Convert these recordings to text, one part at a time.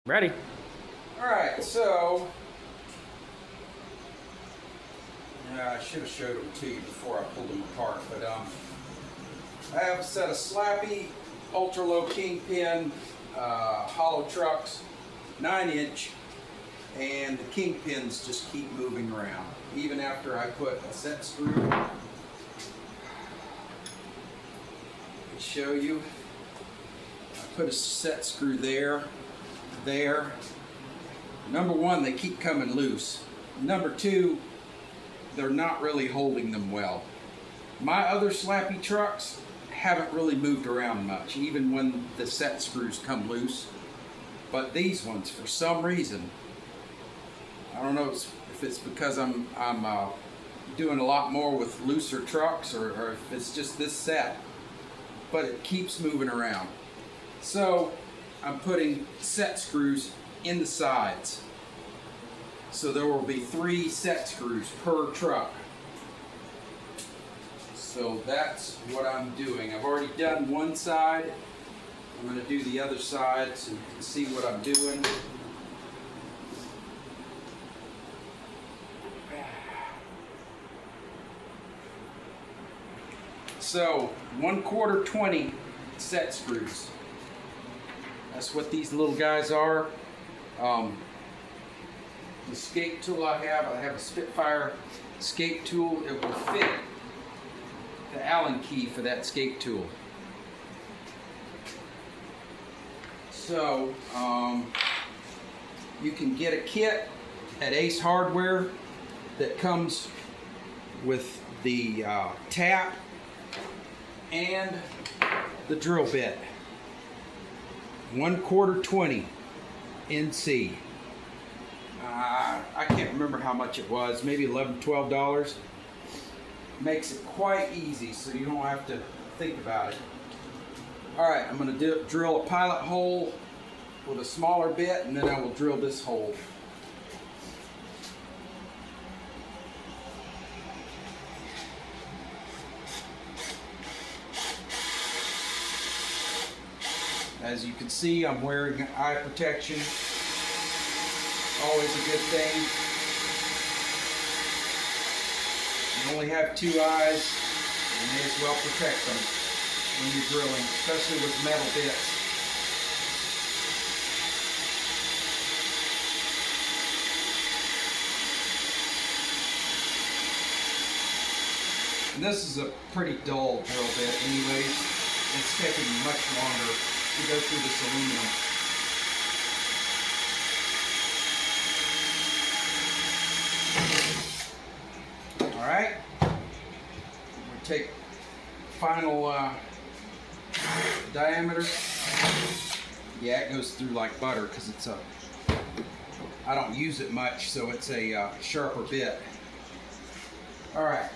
Ready? Alright, so I should have showed them to you before I pulled them apart, but I have a set of Slappy ultra low Kingpin hollow trucks, 9-inch, and the Kingpins just keep moving around. Even after I put a set screw, let me show you. I put a set screw there. Number one, they keep coming loose. Number two, they're not really holding them well. My other Slappy trucks haven't really moved around much, even when the set screws come loose. But these ones, for some reason, I don't know if it's because I'm doing a lot more with looser trucks, or if it's just this set, but it keeps moving around. So I'm putting set screws in the sides. So there will be 3 set screws per truck. So that's what I'm doing. I've already done one side. I'm going to do the other side so you can see what I'm doing. So 1/4 20 set screws. That's what these little guys are. The escape tool I have a Spitfire escape tool. It will fit the Allen key for that escape tool. So you can get a kit at Ace Hardware that comes with the tap and the drill bit. 1/4 20 NC. I can't remember how much it was, maybe $11, $12. Makes it quite easy so you don't have to think about it. Alright, I'm going to drill a pilot hole with a smaller bit, and then I will drill this hole. As you can see, I'm wearing eye protection. Always a good thing. You only have 2 eyes, you may as well protect them when you're drilling, especially with metal bits. And this is a pretty dull drill bit anyways. It's taking much longer to go through this aluminum. Alright, we take final diameter. Yeah, it goes through like butter because it's I don't use it much, so it's a sharper bit. Alright.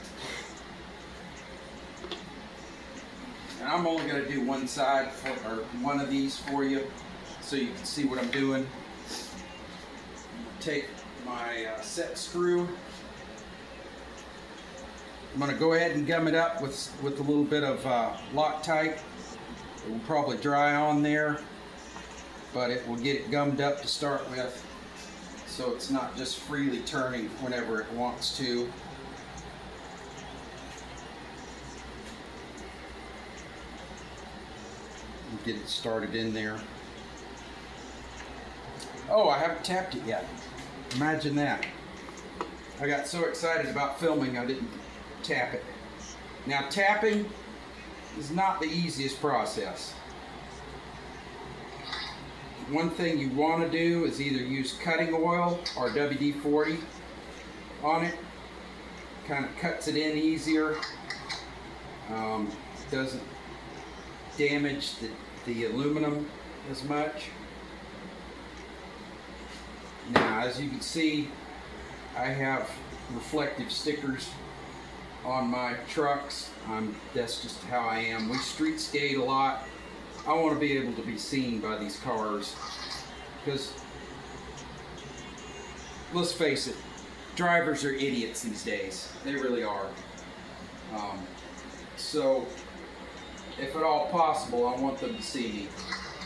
And I'm only going to do one side, or one of these for you, so you can see what I'm doing. Take my set screw. I'm going to go ahead and gum it up with a little bit of Loctite. It will probably dry on there, but it will get it gummed up to start with, so it's not just freely turning whenever it wants to. Get it started in there. Oh, I haven't tapped it yet. Imagine that. I got so excited about filming I didn't tap it. Now, tapping is not the easiest process. One thing you want to do is either use cutting oil or WD-40 on it. Kind of cuts it in easier. Doesn't damage the aluminum as much. Now, as you can see, I have reflective stickers on my trucks. That's just how I am. We street skate a lot. I want to be able to be seen by these cars because, let's face it, drivers are idiots these days. They really are. So if at all possible, I want them to see me.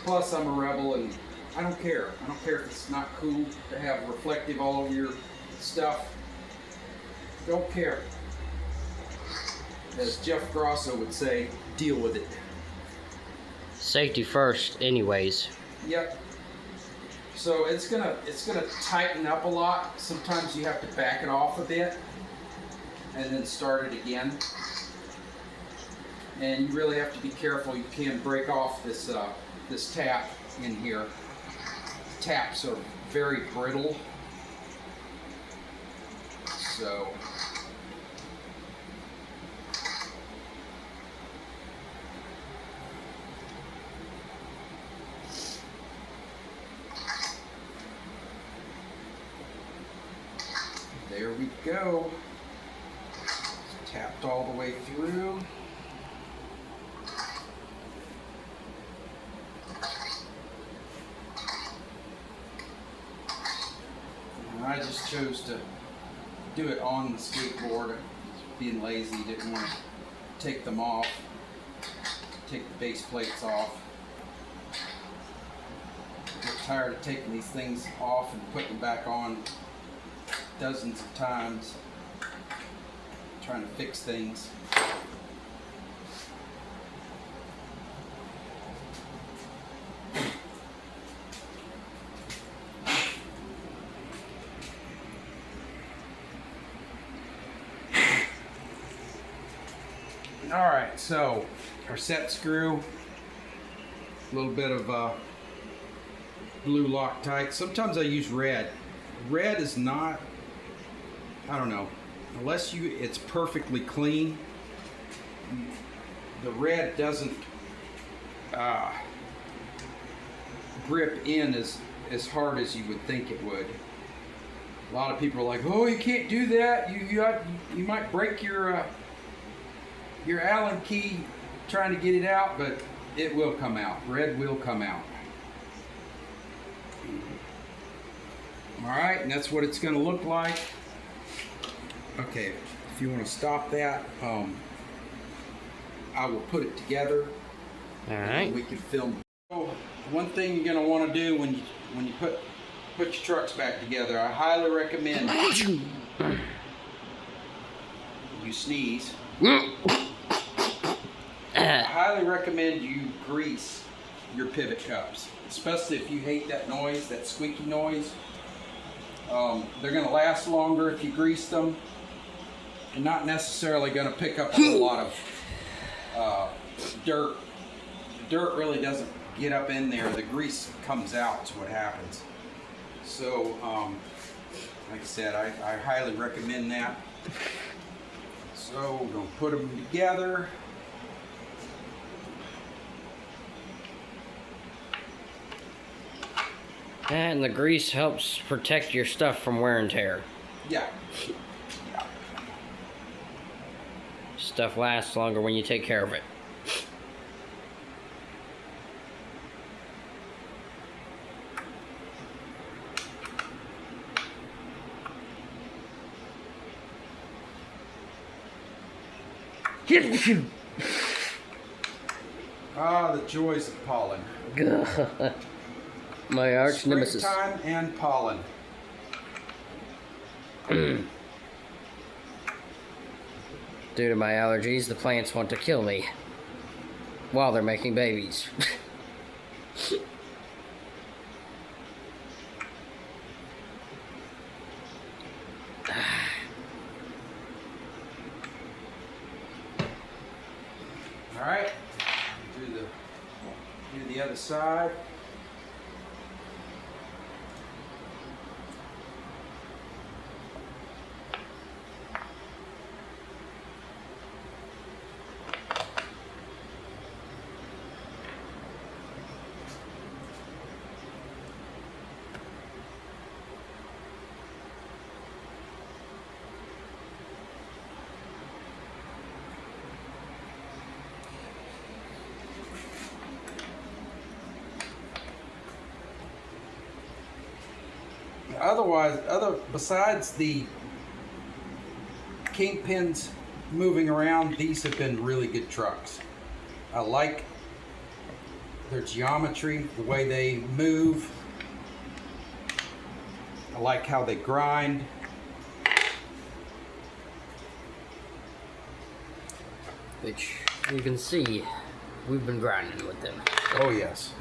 Plus, I'm a rebel and I don't care. I don't care if it's not cool to have reflective all over your stuff. Don't care. As Jeff Grosso would say, deal with it. Safety first, anyways. Yep. So it's gonna tighten up a lot. Sometimes you have to back it off a bit and then start it again. And you really have to be careful. You can break off this this tap in here. Taps are very brittle. So there we go. It's tapped all the way through. And I just chose to do it on the skateboard. Being lazy, didn't want to take them off, take the base plates off. Get tired of taking these things off and putting them back on dozens of times, trying to fix things. All right, so our set screw, a little bit of blue Loctite. Sometimes I use red. Red is not, I don't know, unless it's perfectly clean. The red doesn't grip in as hard as you would think it would. A lot of people are like, "Oh, you can't do that. You might break your Allen key trying to get it out," but it will come out. Red will come out. All right, and that's what it's going to look like. Okay, if you want to stop that, I will put it together. All right. And we can film. So, one thing you're going to want to do when you put your trucks back together, I highly recommend you sneeze. I highly recommend you grease your pivot cups, especially if you hate that noise, that squeaky noise. They're going to last longer if you grease them. You're not necessarily going to pick up a whole lot of dirt. The dirt really doesn't get up in there. The grease comes out is what happens. So, like I said, I highly recommend that. So we're going to put them together. And the grease helps protect your stuff from wear and tear. Yeah. Stuff lasts longer when you take care of it. Ah, the joys of pollen. My arch nemesis. Springtime and pollen. Due to my allergies, the plants want to kill me while they're making babies. All right. Do the other side. Besides the Kingpins moving around, these have been really good trucks. I like their geometry, the way they move. I like how they grind. Which you can see, we've been grinding with them. Oh yes.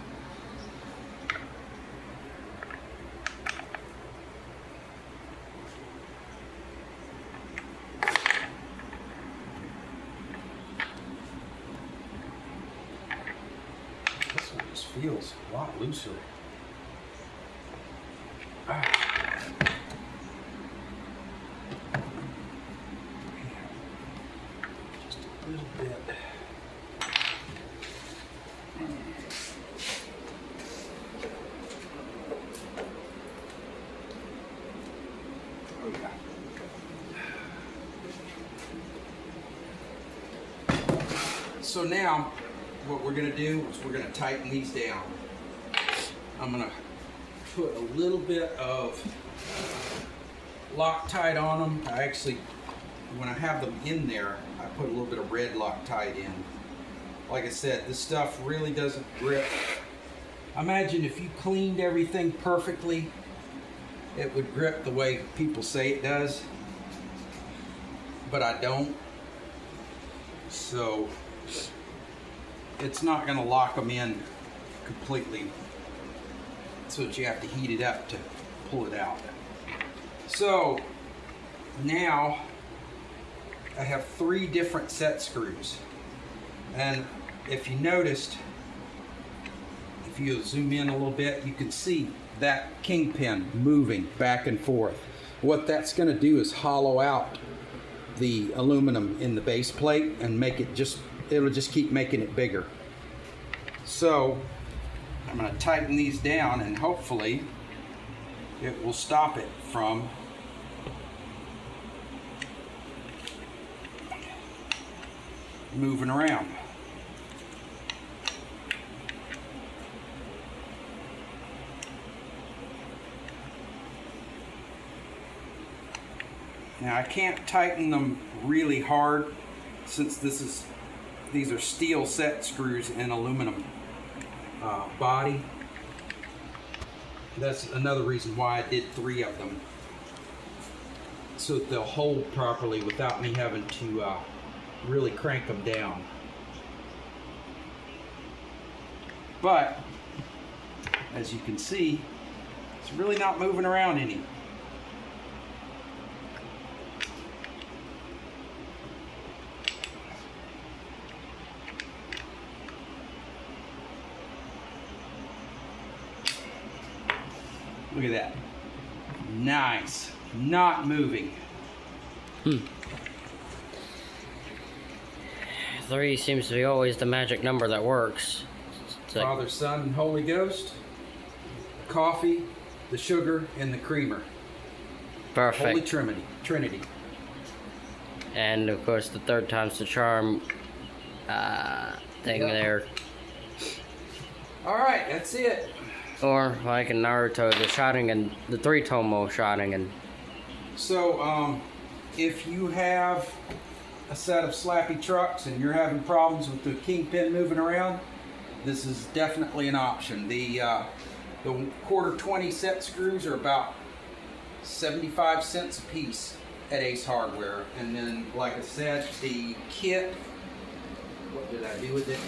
This one just feels a lot looser. Just a little bit. Oh yeah. So now, what we're going to do is we're going to tighten these down. I'm going to put a little bit of Loctite on them. I actually, when I have them in there, I put a little bit of red Loctite in. Like I said, this stuff really doesn't grip. Imagine if you cleaned everything perfectly, it would grip the way people say it does. But I don't. So it's not going to lock them in completely, so that you have to heat it up to pull it out. So now I have 3 different set screws, and if you noticed, if you zoom in a little bit, you can see that kingpin moving back and forth. What that's going to do is hollow out the aluminum in the base plate and make it just, it'll just keep making it bigger. So I'm going to tighten these down, and hopefully it will stop it from moving around. Now I can't tighten them really hard since these are steel set screws and aluminum body. That's another reason why I did 3 of them, so that they'll hold properly without me having to really crank them down. But as you can see, it's really not moving around any. Look at that. Nice. Not moving. 3 seems to be always the magic number that works. It's like, Father, Son, and Holy Ghost. Coffee, the sugar, and the creamer. perfect. Holy Trinity. And of course, the 3rd time's the charm thing there. Alright, that's it. Or like in Naruto, the Sharingan, the 3-tomo Sharingan. So, if you have a set of Slappy Trucks and you're having problems with the Kingpin moving around, this is definitely an option. The quarter 20 set screws are about 75 cents a piece at Ace Hardware. And then, like I said, the kit, what did I do with it?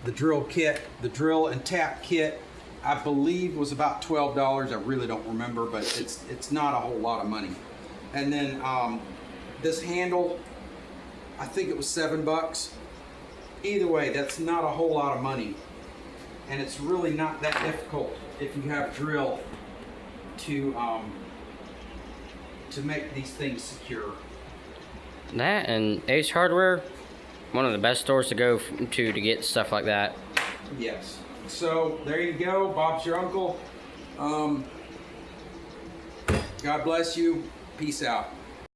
The drill kit, the drill and tap kit, I believe was about $12. I really don't remember, but it's not a whole lot of money. And then this handle, I think it was $7. Either way, that's not a whole lot of money, and it's really not that difficult if you have a drill to make these things secure. That and Ace Hardware, one of the best stores to go to get stuff like that. Yes. So there you go. Bob's your uncle. God bless you. Peace out.